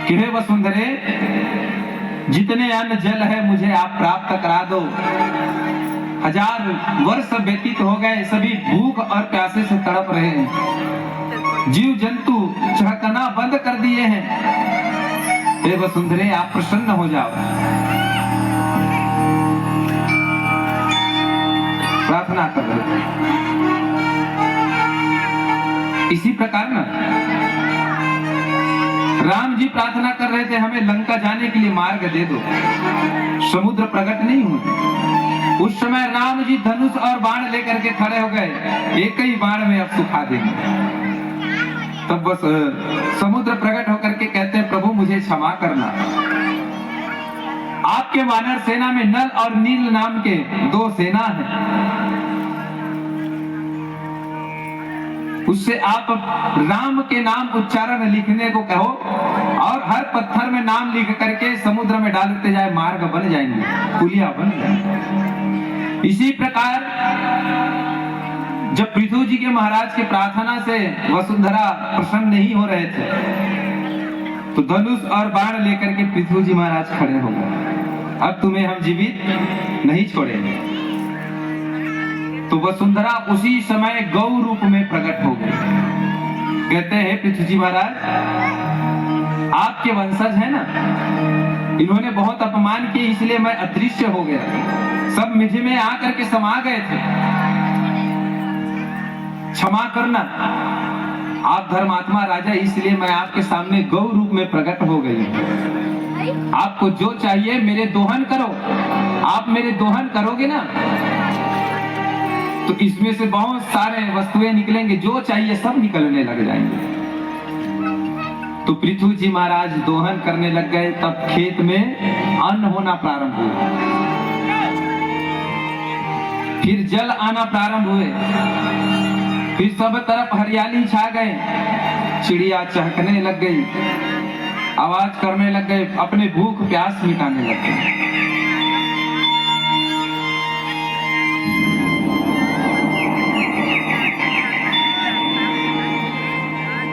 कि हे वसुंधरे, जितने अन्न जल है मुझे आप प्राप्त करा दो। 1000 वर्ष व्यतीत हो गए, सभी भूख और प्यासे से तड़प रहे हैं, जीव जंतु चहकना बंद कर दिए हैं। हे वसुंधरे, आप प्रसन्न हो जाओ। प्रार्थना कर रहे थे। इसी प्रकार ना राम जी प्रार्थना कर रहे थे, हमें लंका जाने के लिए मार्ग दे दो। समुद्र प्रकट नहीं हुए। उस समय राम जी धनुष और बाण लेकर के खड़े हो गए, एक ही बाण में अब सुखा देंगे। तब बस समुद्र प्रकट होकर के कहते हैं, प्रभु मुझे क्षमा करना। आपके वानर सेना में नल और नील नाम के 2 सेना हैं। उससे आप राम के नाम उच्चारण लिखने को कहो और हर पत्थर में नाम लिख करके समुद्र में डालते जाए, मार्ग बन जाएंगे, पुलिया बन जाएंगे। इसी प्रकार जब पृथु जी के महाराज की प्रार्थना से वसुंधरा प्रसन्न नहीं हो रहे थे, तो धनुष और बाण लेकर के पृथु जी महाराज खड़े हो गए, अब तुम्हें हम जीवित नहीं छोड़ेंगे। तो वसुंधरा उसी समय गौ रूप में प्रकट हो गई। कहते हैं, पृथु जी महाराज, आपके वंशज है ना, इन्होंने बहुत अपमान किए, इसलिए मैं अदृश्य हो गया, सब मुझ में आकर के समा गए थे, क्षमा करना। आप धर्मात्मा राजा, इसलिए मैं आपके सामने गौ रूप में प्रकट हो गई। आपको जो चाहिए मेरे दोहन करो। आप मेरे दोहन करोगे ना, तो इसमें से बहुत सारे वस्तुएं निकलेंगे, जो चाहिए सब निकलने लग जाएंगे। तो पृथु जी महाराज दोहन करने लग गए, तब खेत में अन्न होना प्रारंभ हुआ, फिर जल आना प्रारंभ हुए, फिर सब तरफ हरियाली छा गए, चिड़िया चहकने लग गई, आवाज करने लग गए, अपने भूख प्यास मिटाने लग गए।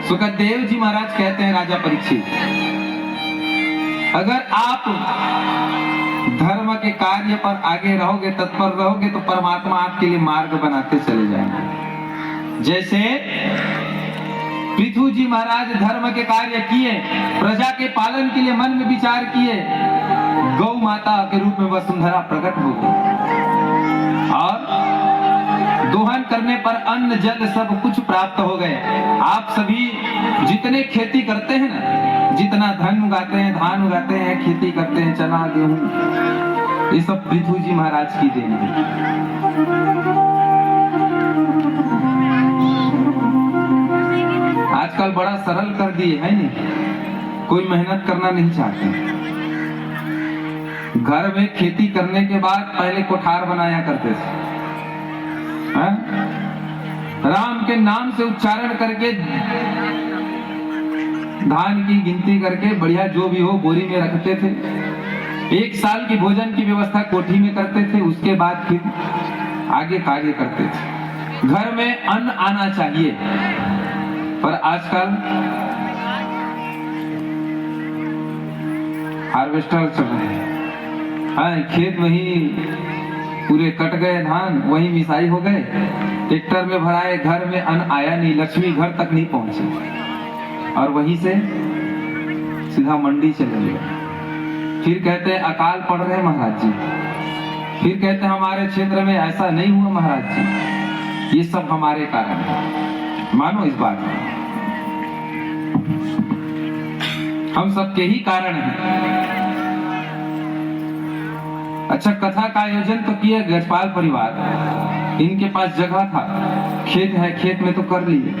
सुखदेव जी महाराज कहते हैं, राजा परीक्षित, अगर आप धर्म के कार्य पर आगे रहोगे, तत्पर रहोगे, तो परमात्मा आपके लिए मार्ग बनाते चले जाएंगे। जैसे पृथु जी महाराज धर्म के कार्य किए, प्रजा के पालन के लिए मन में विचार किए, गौ माता के रूप में वसुंधरा प्रकट हो गई और दोहन करने पर अन्न जल सब कुछ प्राप्त हो गए। आप सभी जितने खेती करते हैं ना, जितना धन उगाते हैं, धान उगाते हैं, खेती करते हैं, चना गेहूं, ये सब पृथु जी महाराज की देन है। आजकल बड़ा सरल कर दिए है नहीं, कोई मेहनत करना नहीं चाहते। घर में खेती करने के बाद पहले कोठार बनाया करते थे, राम के नाम से उच्चारण करके धान की गिनती करके बढ़िया जो भी हो बोरी में रखते थे। 1 साल की भोजन की व्यवस्था कोठी में करते थे, उसके बाद फिर आगे कार्य करते थे। घर में अन्न आना चाहिए, पर आजकल हार्वेस्टर चल रहे हैं, खेत में ही पूरे कट गए धान, वही मिसाई हो गए, ट्रैक्टर में भराए, घर में अन्न आया नहीं, लक्ष्मी घर तक नहीं पहुंचे और वहीं से सीधा मंडी चले गए। फिर कहते हैं अकाल पड़ रहे महाराज जी, फिर कहते हैं हमारे क्षेत्र में ऐसा नहीं हुआ महाराज जी, ये सब हमारे कारण है। मानो इस बात में हम सबके ही कारण हैं। अच्छा, कथा का आयोजन तो किया गजपाल परिवार, इनके पास जगह था, खेत है, खेत में तो कर लिए।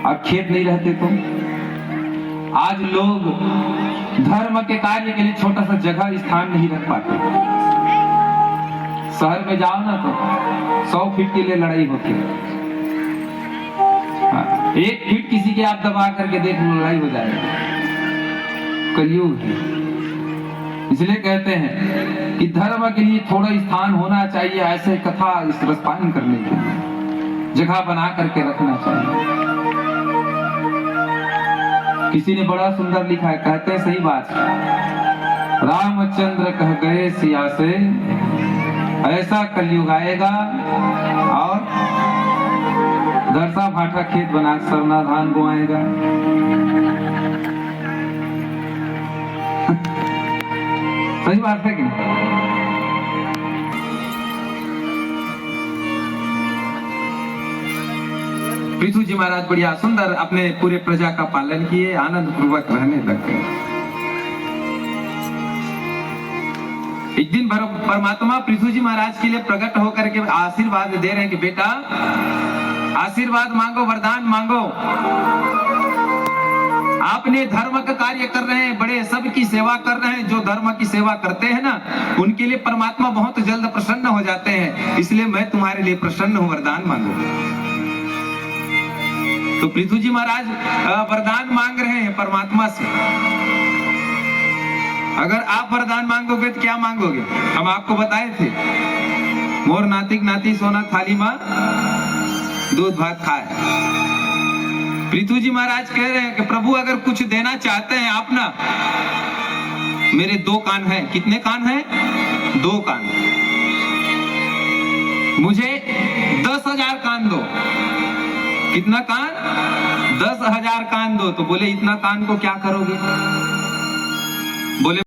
अब खेत नहीं रहते तो आज लोग धर्म के कार्य के लिए छोटा सा जगह स्थान नहीं रख पाते। शहर में जाओ ना तो 100 फीट के लिए लड़ाई होती है। 1 फीट किसी के आप दबा करके देख लो, लड़ाई हो जाएगी। कलयुग है, इसलिए कहते हैं कि धर्म के लिए थोड़ा स्थान होना चाहिए, ऐसे कथा रसपान करने के लिए जगह बना करके रखना चाहिए। किसी ने बड़ा सुंदर लिखा है, कहते हैं सही बात, रामचंद्र कह गए सिया से ऐसा कलयुग आएगा और दरसा भाटा खेत बना सरना धान बोआएगा। सही बात है कि पृथु जी महाराज बढ़िया सुंदर अपने पूरे प्रजा का पालन किए, आनंद पूर्वक रहने लग गए। एक दिन परमात्मा पृथु जी महाराज के लिए प्रकट होकर के आशीर्वाद दे रहे हैं कि बेटा आशीर्वाद मांगो, वरदान मांगो। आपने धर्म का कार्य कर रहे हैं, बड़े सबकी सेवा कर रहे हैं। जो धर्म की सेवा करते हैं ना, उनके लिए परमात्मा बहुत जल्द प्रसन्न हो जाते हैं। इसलिए मैं तुम्हारे लिए प्रसन्न हूं, वरदान मांगो। तो पृथु जी महाराज वरदान मांग रहे हैं परमात्मा से। अगर आप वरदान मांगोगे तो क्या मांगोगे? हम आपको बताए थे, मोर नातिक नाती सोना थाली मां दूध भात खाए। पृथु जी महाराज कह रहे हैं कि प्रभु अगर कुछ देना चाहते हैं आप ना, मेरे 2 कान हैं। कितने कान हैं? 2 कान। मुझे 10,000 कान दो। कितना कान? 10,000 कान दो। तो बोले इतना कान को क्या करोगे? बोले